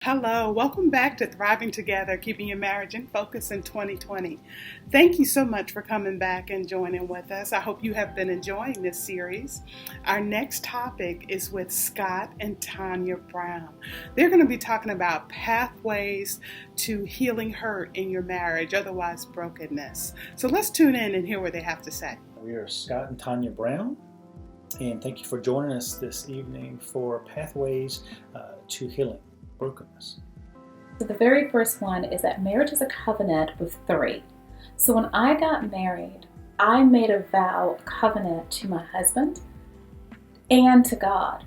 Hello, welcome back to Thriving Together, Keeping Your Marriage in Focus in 2020. Thank you so much for coming back and joining with us. I hope you have been enjoying this series. Our next topic is with Scott and Tonia Brown. They're going to be talking about pathways to healing hurt in your marriage, otherwise brokenness. So let's tune in and hear what they have to say. We are Scott and Tonia Brown, and thank you for joining us this evening for Pathways to Healing. Brokenness. So the very first one is that marriage is a covenant with three. So when I got married, I made a vow, a covenant to my husband and to God,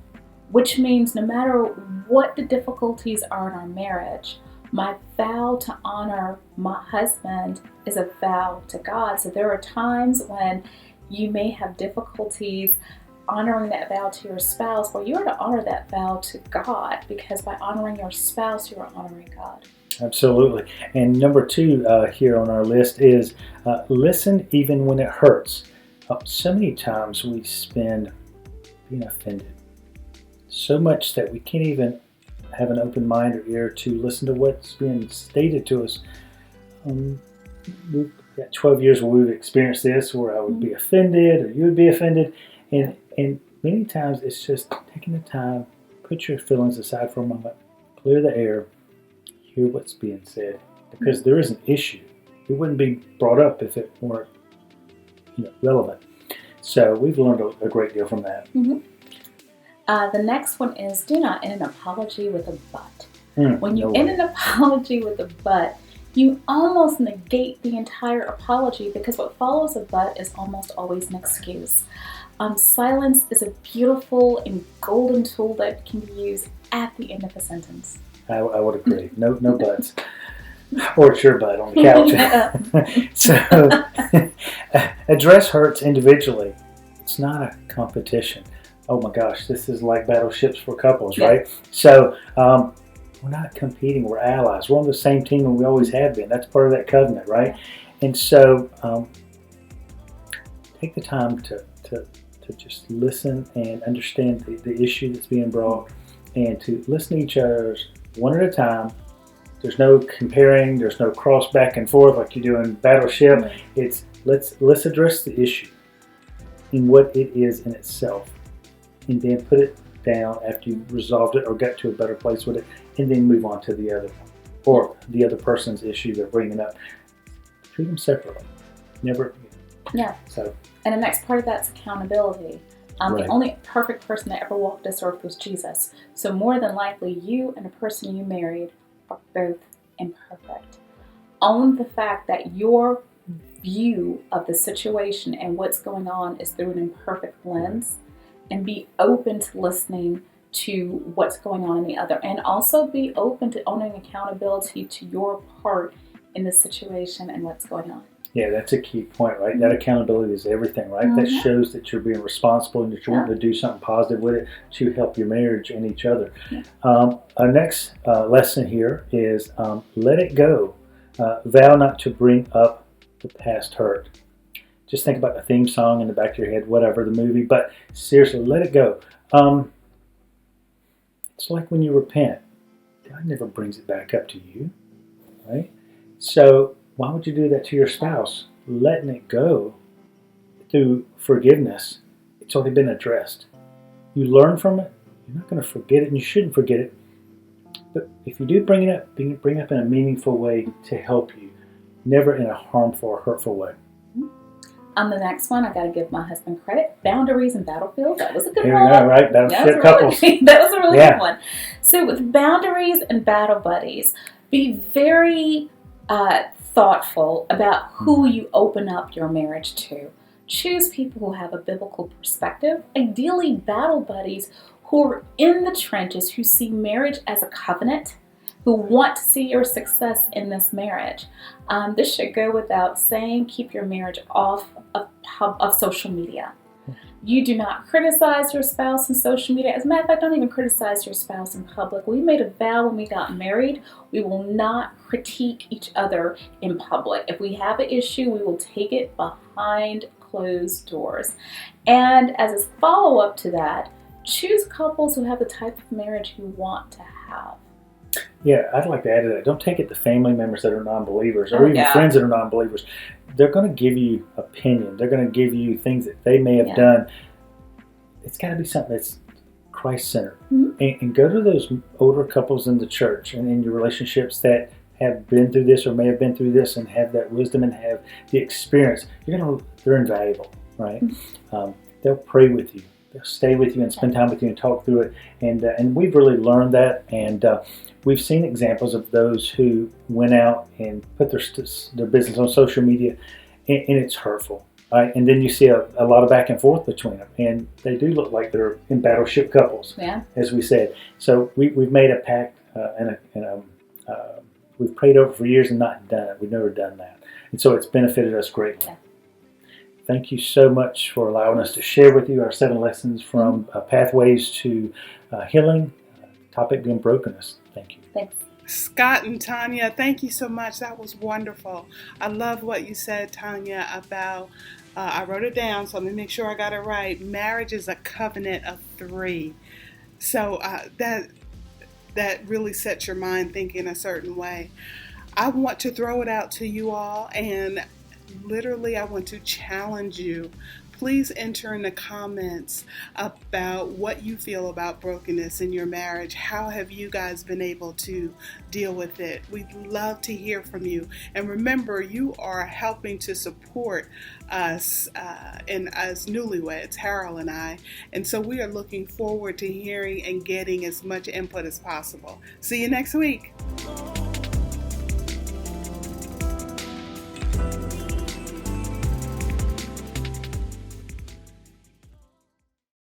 which means no matter what the difficulties are in our marriage, my vow to honor my husband is a vow to God. So there are times when you may have difficulties honoring that vow to your spouse. Well, you are to honor that vow to God, because by honoring your spouse, you are honoring God. Absolutely. And number two here on our list is listen even when it hurts. So many times we spend being offended, so much that we can't even have an open mind or ear to listen to what's being stated to us. We've got 12 years where we've experienced this, where I would be offended or you would be offended. And many times it's just taking the time, put your feelings aside for a moment, clear the air, hear what's being said, because there is an issue. It wouldn't be brought up if it weren't, relevant. So we've learned a great deal from that. Mm-hmm. The next one is do not end an apology with a but. When you end an apology with a but, you almost negate the entire apology, because what follows a but is almost always an excuse. Silence is a beautiful and golden tool that can be used at the end of a sentence. I would agree. No buts. Or it's your butt on the couch. So, address hurts individually. It's not a competition. Oh my gosh, this is like battleships for couples, right? So, we're not competing. We're allies. We're on the same team, and we always have been. That's part of that covenant, right? And so, take the time to just listen and understand the issue that's being brought, and to listen to each other one at a time. There's no comparing, there's no cross back and forth like you do in Battleship. Right. It's let's address the issue in what it is in itself, and then put it down after you've resolved it or got to a better place with it, and then move on to the other one, or the other person's issue they're bringing up. Treat them separately. Never. Yeah. So. And the next part of that's accountability. Right. The only perfect person that ever walked this earth was Jesus. So more than likely, you and the person you married are both imperfect. Own the fact that your view of the situation and what's going on is through an imperfect lens, and be open to listening to what's going on in the other. And also be open to owning accountability to your part in the situation and what's going on. Yeah, that's a key point, right? That accountability is everything, right? Mm-hmm. That shows that you're being responsible and that you're wanting to do something positive with it to help your marriage and each other. Yeah. Our next lesson here is let it go. Vow not to bring up the past hurt. Just think about the theme song in the back of your head, whatever, the movie, but seriously, let it go. It's like when you repent. God never brings it back up to you, right? So why would you do that to your spouse? Letting it go through forgiveness. It's already been addressed. You learn from it. You're not going to forget it, and you shouldn't forget it. But if you do bring it up, bring it up in a meaningful way to help you, never in a harmful or hurtful way. On the next one, I got to give my husband credit. Boundaries and battlefields. That was a good Here one. we go, right? Battleship couples. That was a really good one. So with boundaries and battle buddies, be very thoughtful about who you open up your marriage to. Choose people who have a biblical perspective, ideally battle buddies who are in the trenches, who see marriage as a covenant, who want to see your success in this marriage. This should go without saying, keep your marriage off of social media. You do not criticize your spouse in social media. As a matter of fact, don't even criticize your spouse in public. We made a vow when we got married, we will not critique each other in public. If we have an issue, we will take it behind closed doors. And as a follow-up to that, choose couples who have the type of marriage you want to have. Yeah, I'd like to add to that. Don't take it to family members that are non-believers or Oh, even yeah. friends that are non-believers. They're going to give you opinion. They're going to give you things that they may have Yeah. done. It's got to be something that's Christ-centered. Mhm. And go to those older couples in the church and in your relationships that have been through this or may have been through this and have that wisdom and have the experience. They're invaluable, right? They'll pray with you. They'll stay with you and spend time with you and talk through it. And we've really learned that. And we've seen examples of those who went out and put their business on social media, and it's hurtful. Right? And then you see a lot of back and forth between them, and they do look like they're in battleship couples, as we said. So we've made a pact, we've prayed over for years and not done it. We've never done that, and so it's benefited us greatly. Yeah. Thank you so much for allowing us to share with you our 7 lessons from Pathways to Healing, topic being brokenness. Thank you. Thanks. Scott and Tonia, thank you so much. That was wonderful. I love what you said, Tonia, about, I wrote it down, so let me make sure I got it right. Marriage is a covenant of 3. So that really sets your mind thinking a certain way. I want to throw it out to you all, and literally I want to challenge you. Please enter in the comments about what you feel about brokenness in your marriage. How have you guys been able to deal with it? We'd love to hear from you. And remember, you are helping to support us as newlyweds, Harold and I. And so we are looking forward to hearing and getting as much input as possible. See you next week.